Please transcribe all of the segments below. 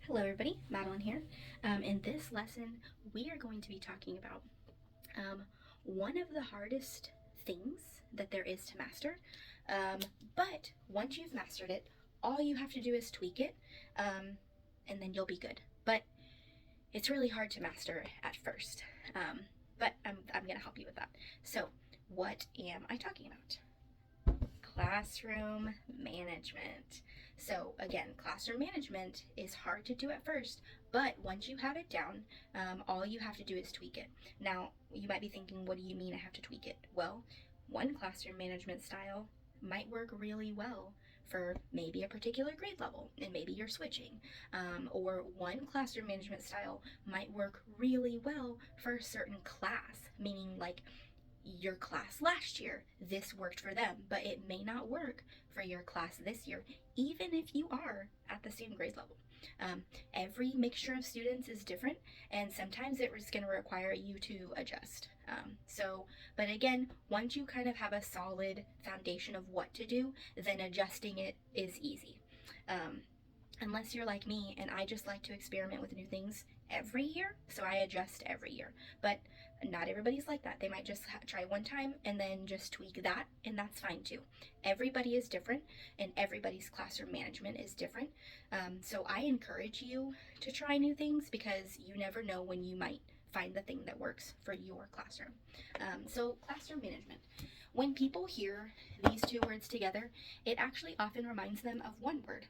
Hello everybody, Madeline here. In this lesson, we are going to be talking about um, one of the hardest things that there is to master. Um, but once you've mastered it, all you have to do is tweak it, and then you'll be good. But it's really hard to master at first. Um, but I'm going to help you with that. So, what am I talking about? Classroom management. So, again, classroom management is hard to do at first, but once you have it down, all you have to do is tweak it. Now, you might be thinking, what do you mean I have to tweak it? Well, one classroom management style might work really well for maybe a particular grade level, and maybe you're switching. Or one classroom management style might work really well for a certain class, meaning like your class last year, this worked for them, but it may not work for your class this year, even if you are at the same grade level. Um, every mixture of students is different, and sometimes it is going to require you to adjust. But again, once you kind of have a solid foundation of what to do, then adjusting it is easy. Um, unless you're like me and I just like to experiment with new things every year, so I adjust every year. But not everybody's like that. They might just try one time and then just tweak that, and that's fine too. Everybody is different, and everybody's classroom management is different. So I encourage you to try new things because you never know when you might find the thing that works for your classroom. So, classroom management. When people hear these two words together, it actually often reminds them of one word,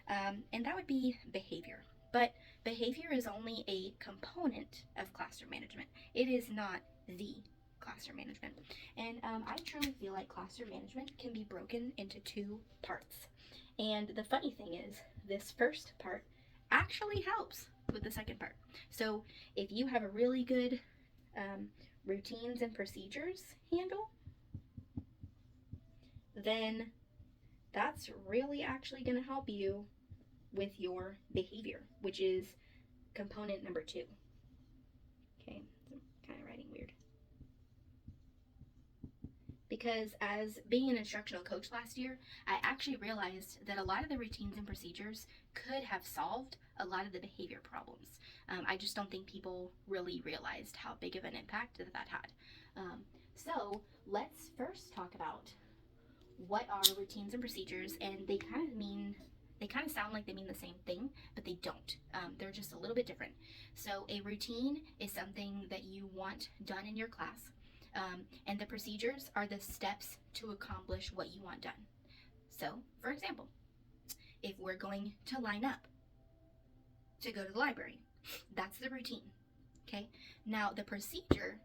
and that would be behavior. But behavior is only a component of classroom management. It is not the classroom management. And I truly feel like classroom management can be broken into two parts. And the funny thing is, this first part actually helps with the second part. So if you have a really good routines and procedures handle, then that's really actually going to help you with your behavior, which is component number two. Okay, I'm kind of writing weird. Because as being an instructional coach last year, I actually realized that a lot of the routines and procedures could have solved a lot of the behavior problems. I just don't think people really realized how big of an impact that had. So let's first talk about what are routines and procedures, and they kind of sound like they mean the same thing, but they don't. They're just a little bit different. So a routine is something that you want done in your class, and the procedures are the steps to accomplish what you want done. So, for example, if we're going to line up to go to the library, that's the routine. Okay, now the procedure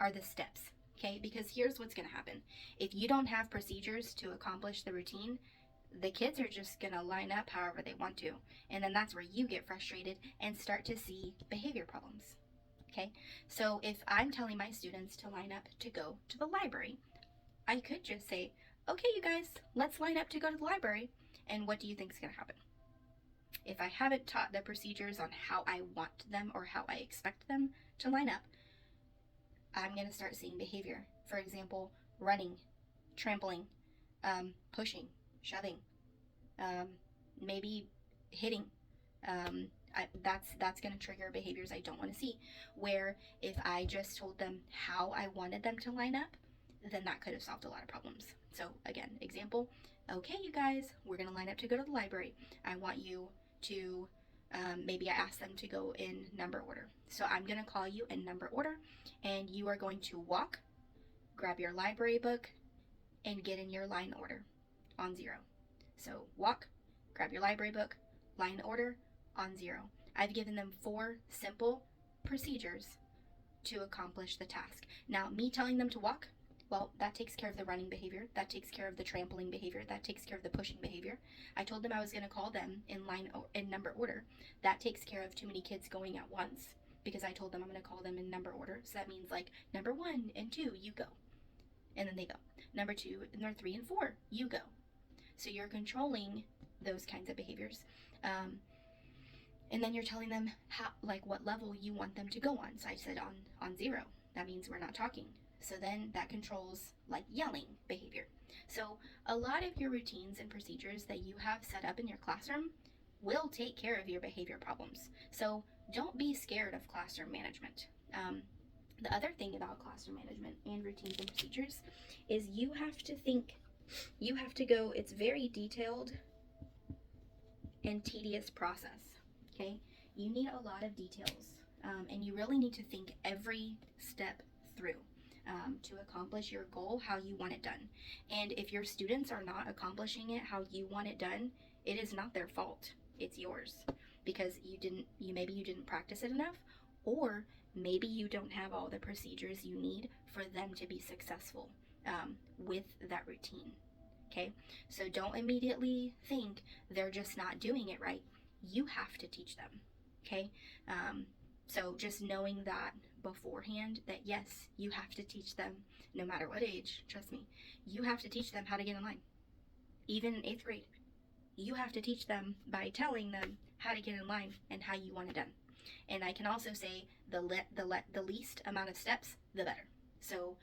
are the steps. Okay, because here's what's going to happen. If you don't have procedures to accomplish the routine, the kids are just going to line up however they want to. And then that's where you get frustrated and start to see behavior problems. Okay, so if I'm telling my students to line up to go to the library, I could just say, okay, you guys, let's line up to go to the library. And what do you think is going to happen? If I haven't taught the procedures on how I want them or how I expect them to line up, I'm going to start seeing behavior. For example, running, trampling, pushing, shoving, maybe hitting. That's going to trigger behaviors I don't want to see. Where if I just told them how I wanted them to line up, then that could have solved a lot of problems. So again, example, okay, you guys, we're going to line up to go to the library. I want you to maybe I ask them to go in number order. So I'm going to call you in number order, and you are going to walk, grab your library book, and get in your line order on 0. So walk, grab your library book, line order on 0. I've given them 4 simple procedures to accomplish the task. Now, me telling them to walk, well, that takes care of the running behavior. That takes care of the trampling behavior. That takes care of the pushing behavior. I told them I was going to call them in number order. That takes care of too many kids going at once because I told them I'm going to call them in number order. So that means like number 1 and 2, you go. And then they go. Number 2, number 3, and 4, you go. So you're controlling those kinds of behaviors. And then you're telling them how, like what level you want them to go on. So I said on 0. That means we're not talking. So then that controls like yelling behavior. So a lot of your routines and procedures that you have set up in your classroom will take care of your behavior problems. So don't be scared of classroom management. The other thing about classroom management and routines and procedures is you have to think, you have to go, it's very detailed and tedious process. Okay, you need a lot of details, and you really need to think every step through to accomplish your goal how you want it done. And if your students are not accomplishing it how you want it done, it is not their fault, it's yours, because maybe you didn't practice it enough, or maybe you don't have all the procedures you need for them to be successful with that routine. Okay, so don't immediately think they're just not doing it right. You have to teach them. Okay, so just knowing that beforehand, that yes, you have to teach them no matter what age. Trust me, you have to teach them how to get in line. Even in 8th grade, you have to teach them by telling them how to get in line and how you want it done. And I can also say the least amount of steps, the better. So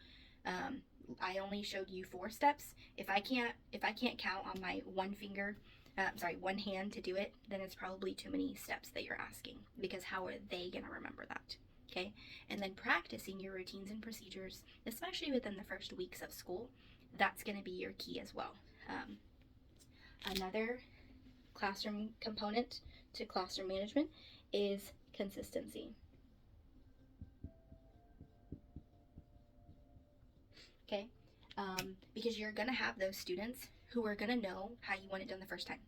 I only showed you 4 steps. If I can't count on my one hand to do it, then it's probably too many steps that you're asking, because how are they going to remember that? Okay, and then practicing your routines and procedures, especially within the first weeks of school, that's going to be your key as well. Another classroom component to classroom management is consistency. Okay, because you're going to have those students who are going to know how you want it done the first time.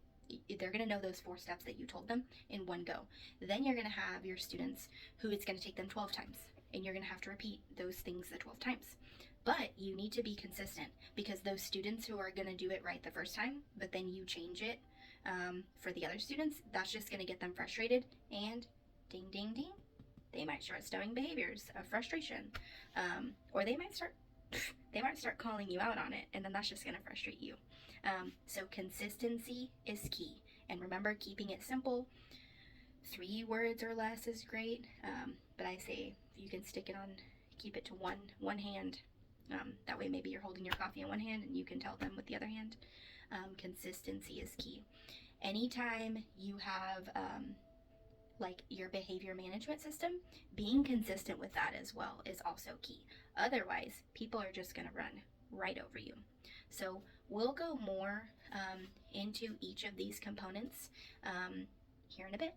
They're going to know those 4 steps that you told them in one go. Then you're going to have your students who it's going to take them 12 times, and you're going to have to repeat those things the 12 times. But you need to be consistent, because those students who are going to do it right the first time, but then you change it for the other students, that's just going to get them frustrated, and ding, ding, ding, they might start showing behaviors of frustration, or they might start calling you out on it, and then that's just going to frustrate you. So consistency is key, and remember, keeping it simple. 3 words or less is great, but I say if you can stick it on, keep it to one hand. That way maybe you're holding your coffee in one hand and you can tell them with the other hand. Consistency is key. Anytime you have like your behavior management system, being consistent with that as well is also key. Otherwise, people are just going to run right over you. So we'll go more into each of these components here in a bit.